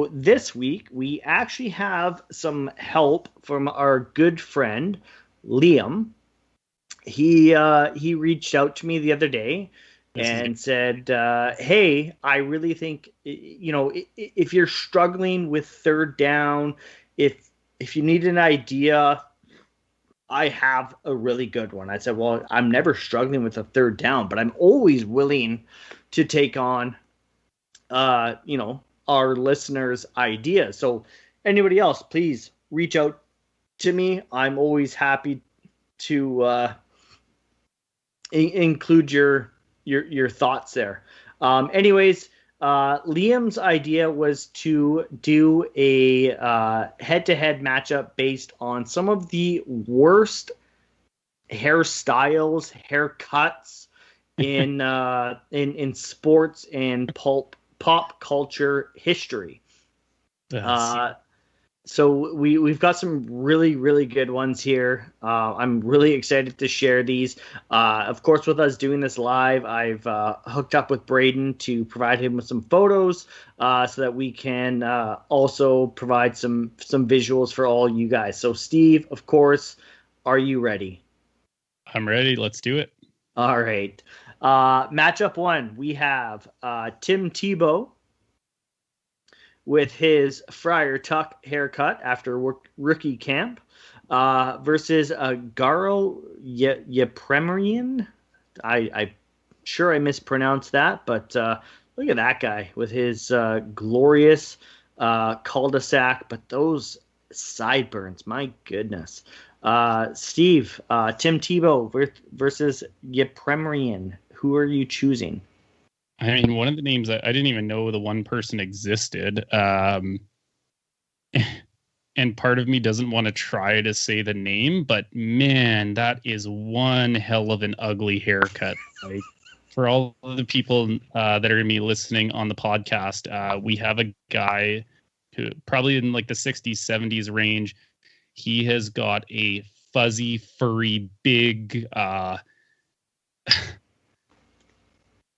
this week, we actually have some help from our good friend, Liam. He reached out to me the other day and said, hey, I really think, if you're struggling with third down, if you need an idea, I have a really good one. I said, well, I'm never struggling with a third down, but I'm always willing to take on, our listeners' ideas. So anybody else, please reach out to me. I'm always happy to include your thoughts there. Anyways, Liam's idea was to do a head-to-head matchup based on some of the worst hairstyles, haircuts in sports and pop culture history. So we've got some really, really good ones here. I'm really excited to share these. Of course, with us doing this live, I've hooked up with Braden to provide him with some photos so that we can also provide some visuals for all you guys. So, Steve, of course, are you ready? I'm ready. Let's do it. All right. Matchup 1, we have Tim Tebow with his Friar Tuck haircut after rookie camp versus Garo Yepremian. I'm sure I mispronounced that, but look at that guy with his glorious cul-de-sac, but those sideburns, my goodness. Steve, Tim Tebow versus Yepremian. Who are you choosing? I mean, one of the names I didn't even know the one person existed. And part of me doesn't want to try to say the name, but man, that is one hell of an ugly haircut. Like, for all of the people that are going to be listening on the podcast, we have a guy who probably in like the 60s, 70s range. He has got a fuzzy, furry, big,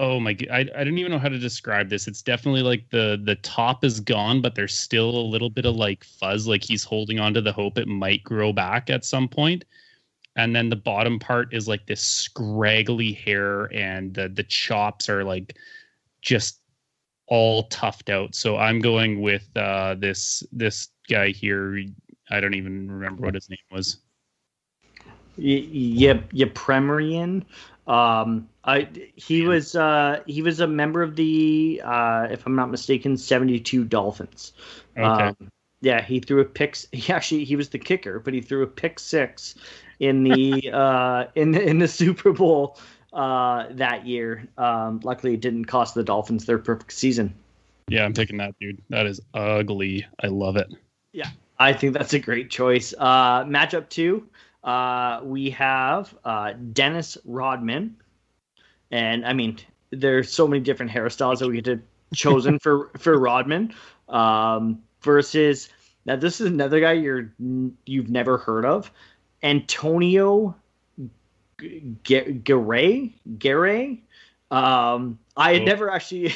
oh my god! I don't even know how to describe this. It's definitely like the top is gone, but there's still a little bit of like fuzz, like he's holding on to the hope it might grow back at some point. And then the bottom part is like this scraggly hair, and the chops are like just all toughed out. So I'm going with this guy here. I don't even remember what his name was. Yepremian. He was a member of the if I'm not mistaken 72 Dolphins. Okay. He threw a pick. He was the kicker, but he threw a pick six in the in the Super Bowl that year. Luckily, it didn't cost the Dolphins their perfect season. Yeah, I'm taking that, dude. That is ugly. I love it. Yeah, I think that's a great choice. Matchup 2. We have Dennis Rodman, and I mean, there's so many different hairstyles that we could have chosen for Rodman. Versus, now this is another guy you've never heard of, Antonio Garay. I had never actually.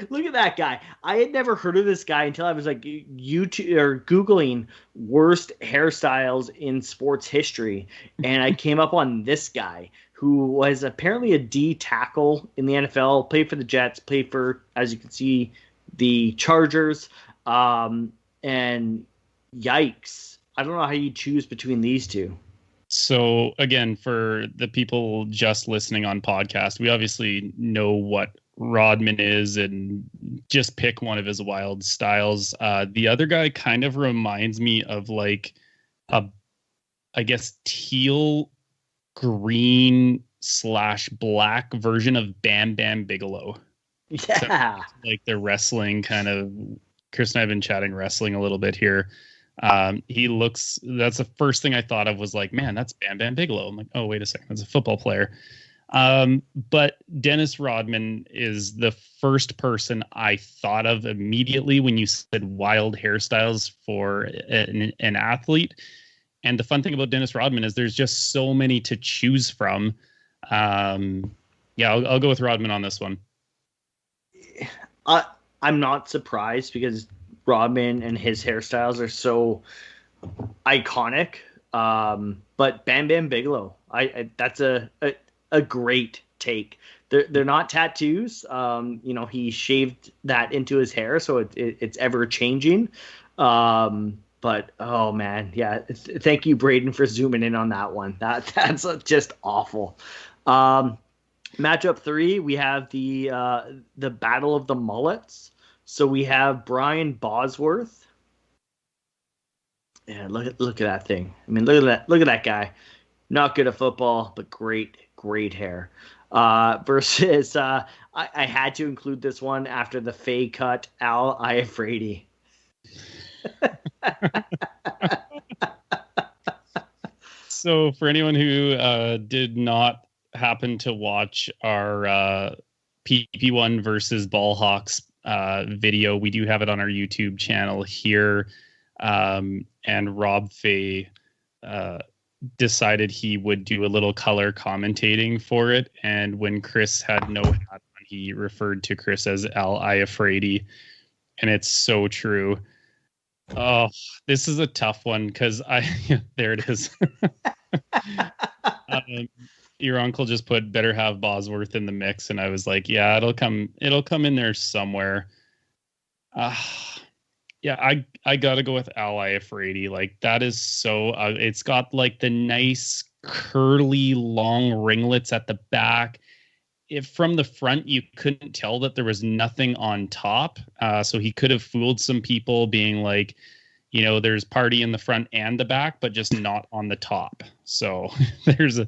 Look at that guy. I had never heard of this guy until I was like YouTube or Googling worst hairstyles in sports history. And I came up on this guy who was apparently a D tackle in the NFL, played for the Jets, played for, as you can see, the Chargers. And yikes. I don't know how you choose between these two. So again, for the people just listening on podcast, we obviously know what Rodman is and just pick one of his wild styles. The other guy kind of reminds me of like I guess teal green / black version of Bam Bam Bigelow. Yeah. So, like the wrestling kind of, Chris and I have been chatting wrestling a little bit here. He looks, that's the first thing I thought of was like, man, that's Bam Bam Bigelow. I'm like, oh, wait a second. That's a football player. But Dennis Rodman is the first person I thought of immediately when you said wild hairstyles for an athlete. And the fun thing about Dennis Rodman is there's just so many to choose from. I'll go with Rodman on this one. I'm not surprised because Rodman and his hairstyles are so iconic. But Bam Bam Bigelow, that's a great take. They're not tattoos. He shaved that into his hair, so it's ever changing. But oh man, yeah. Thank you, Braden, for zooming in on that one. That's just awful. Matchup 3, we have the Battle of the Mullets. So we have Brian Bosworth. Yeah, look at that thing. I mean, look at that guy. Not good at football, but great hair. Versus I had to include this one after the fade cut, Al Iafrate. So for anyone who did not happen to watch our PP1 versus Ballhawks video, we do have it on our YouTube channel here. And Rob Fay decided he would do a little color commentating for it. And when Chris had no hat on, he referred to Chris as Al Iafrate. And it's so true. Oh, this is a tough one because there it is. Your uncle just put better have Bosworth in the mix, and I was like, yeah, it'll come in there somewhere. Yeah, I gotta go with Al Iafrate. Like that is so it's got like the nice curly long ringlets at the back. If from the front you couldn't tell that there was nothing on top, so he could have fooled some people being like, there's party in the front and the back, but just not on the top. So there's a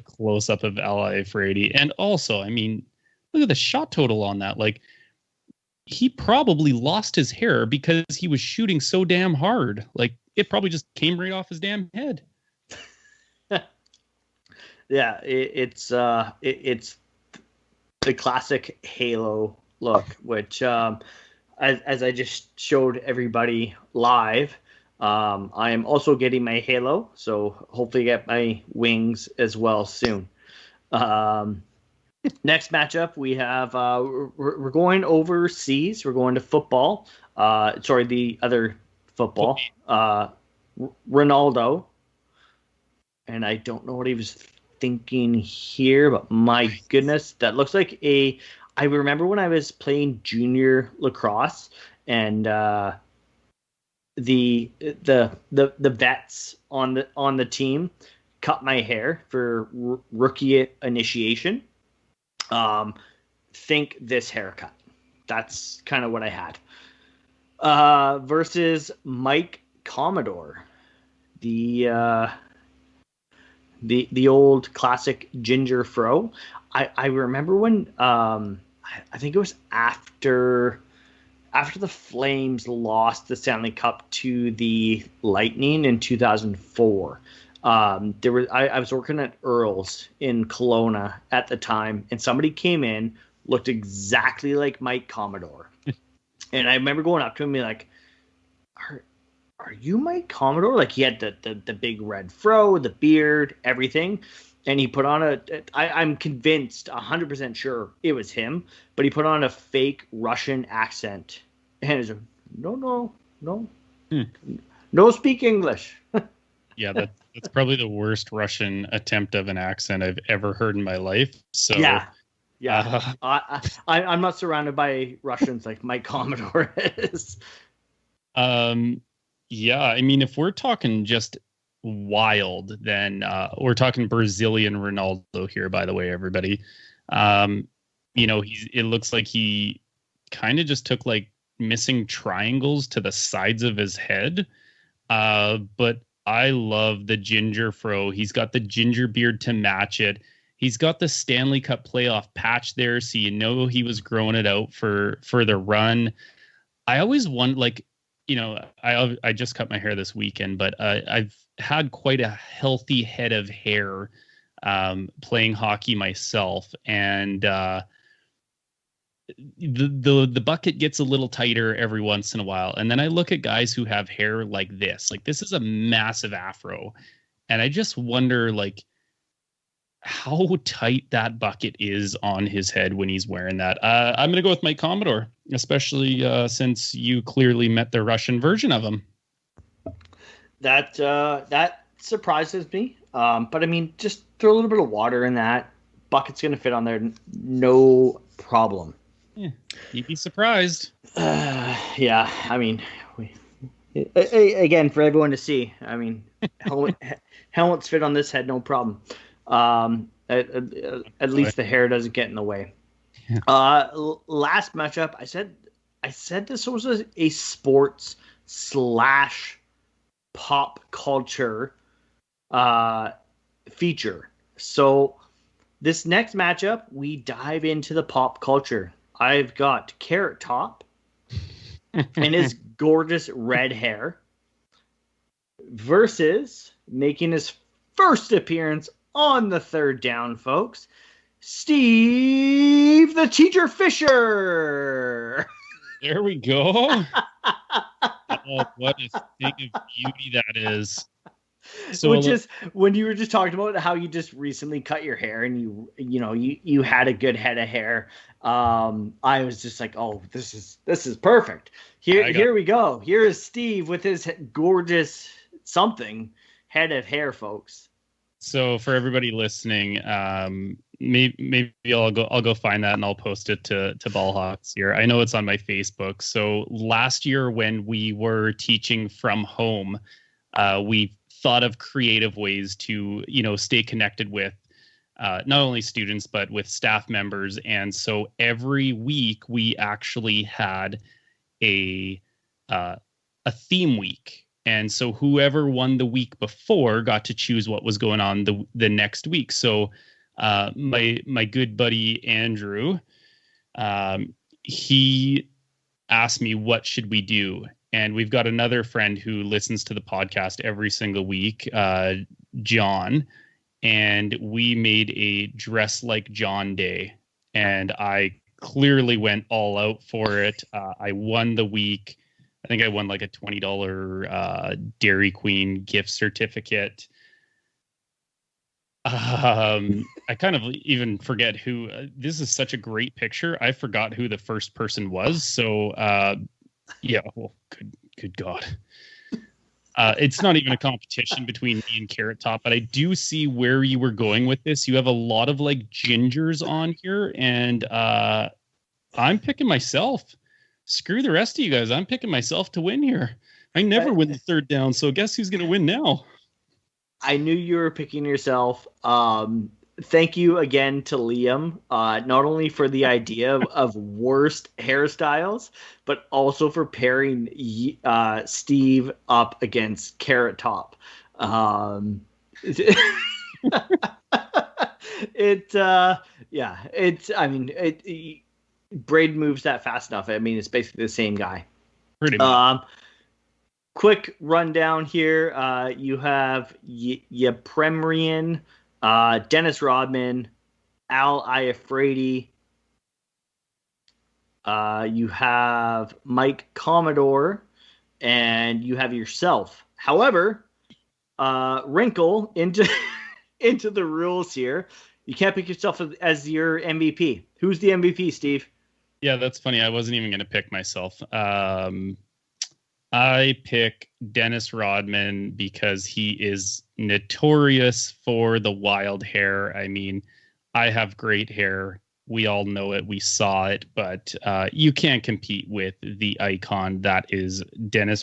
close up of Al Iafrate. And also, I mean, look at the shot total on that. Like he probably lost his hair because he was shooting so damn hard. Like it probably just came right off his damn head. Yeah, it's the classic Halo look, which as I just showed everybody live, I am also getting my Halo, so hopefully get my wings as well soon. Next matchup, we have we're going overseas. We're going to football. The other football. Ronaldo, and I don't know what he was thinking here, but my goodness, that looks like I remember when I was playing junior lacrosse, and the vets on the team cut my hair for rookie initiation. Think this haircut. That's kind of what I had. Versus Mike Commodore, the old classic ginger fro. I remember when I think it was after the Flames lost the Stanley Cup to the Lightning in 2004. I was working at Earl's in Kelowna at the time, and somebody came in, looked exactly like Mike Commodore. And I remember going up to him and being like, are you Mike Commodore? Like he had the big red fro, the beard, everything. And he put on I'm convinced, 100% sure it was him, but he put on a fake Russian accent. And he's like, no, no speak English. Yeah, that's probably the worst Russian attempt of an accent I've ever heard in my life. So yeah. I'm not surrounded by Russians like Mike Commodore is. Yeah, I mean, if we're talking just wild, then we're talking Brazilian Ronaldo here, by the way, everybody. It looks like he kind of just took like missing triangles to the sides of his head. But I love the ginger fro. He's got the ginger beard to match it. He's got the Stanley Cup playoff patch there, so he was growing it out for the run. I always want, like, I just cut my hair this weekend, but I've had quite a healthy head of hair playing hockey myself, and the bucket gets a little tighter every once in a while. And then I look at guys who have hair like this is a massive afro, and I just wonder, like, how tight that bucket is on his head when he's wearing that. I'm going to go with Mike Commodore, especially since you clearly met the Russian version of him. That surprises me. But I mean, just throw a little bit of water in that. Bucket's going to fit on there, no problem. Yeah, you'd be surprised. Yeah, I mean, again, for everyone to see. I mean, helmets fit on this head, no problem. At least the hair doesn't get in the way. Yeah. Last matchup, I said this was a sports / pop culture feature. So this next matchup, we dive into the pop culture. I've got Carrot Top and his gorgeous red hair versus making his first appearance on the third down, folks, Steve the Teacher Fisher. There we go. Oh, what a thing of beauty that is. So, which is when you were just talking about how you just recently cut your hair and you had a good head of hair. I was just like, oh, this is perfect. Here we go. Here is Steve with his gorgeous head of hair, folks. So for everybody listening, maybe I'll go find that and I'll post it to Ballhawks here. I know it's on my Facebook. So last year when we were teaching from home, we thought of creative ways to, stay connected with not only students, but with staff members. And so every week we actually had a theme week. And so whoever won the week before got to choose what was going on the next week. So my good buddy, Andrew, he asked me, what should we do? And we've got another friend who listens to the podcast every single week, John, and we made a Dress Like John Day. And I clearly went all out for it. I won the week. I think I won like a $20 Dairy Queen gift certificate. I kind of even forget who. This is such a great picture. I forgot who the first person was. So, yeah. Well, good God. It's not even a competition between me and Carrot Top, but I do see where you were going with this. You have a lot of like gingers on here, and I'm picking myself. Screw the rest of you guys. I'm picking myself to win here. I never win the third down, so guess who's going to win now? I knew you were picking yourself. Thank you again to Liam, not only for the idea of worst hairstyles, but also for pairing Steve up against Carrot Top. Braid moves that fast enough. I mean, it's basically the same guy. Pretty much. Quick rundown here. You have Yepremian, Dennis Rodman, Al Iafrate. You have Mike Commodore, and you have yourself. However, wrinkle into the rules here. You can't pick yourself as your MVP. Who's the MVP, Steve? Yeah, that's funny. I wasn't even going to pick myself. I pick Dennis Rodman because he is notorious for the wild hair. I mean, I have great hair. We all know it. We saw it. But you can't compete with the icon that is Dennis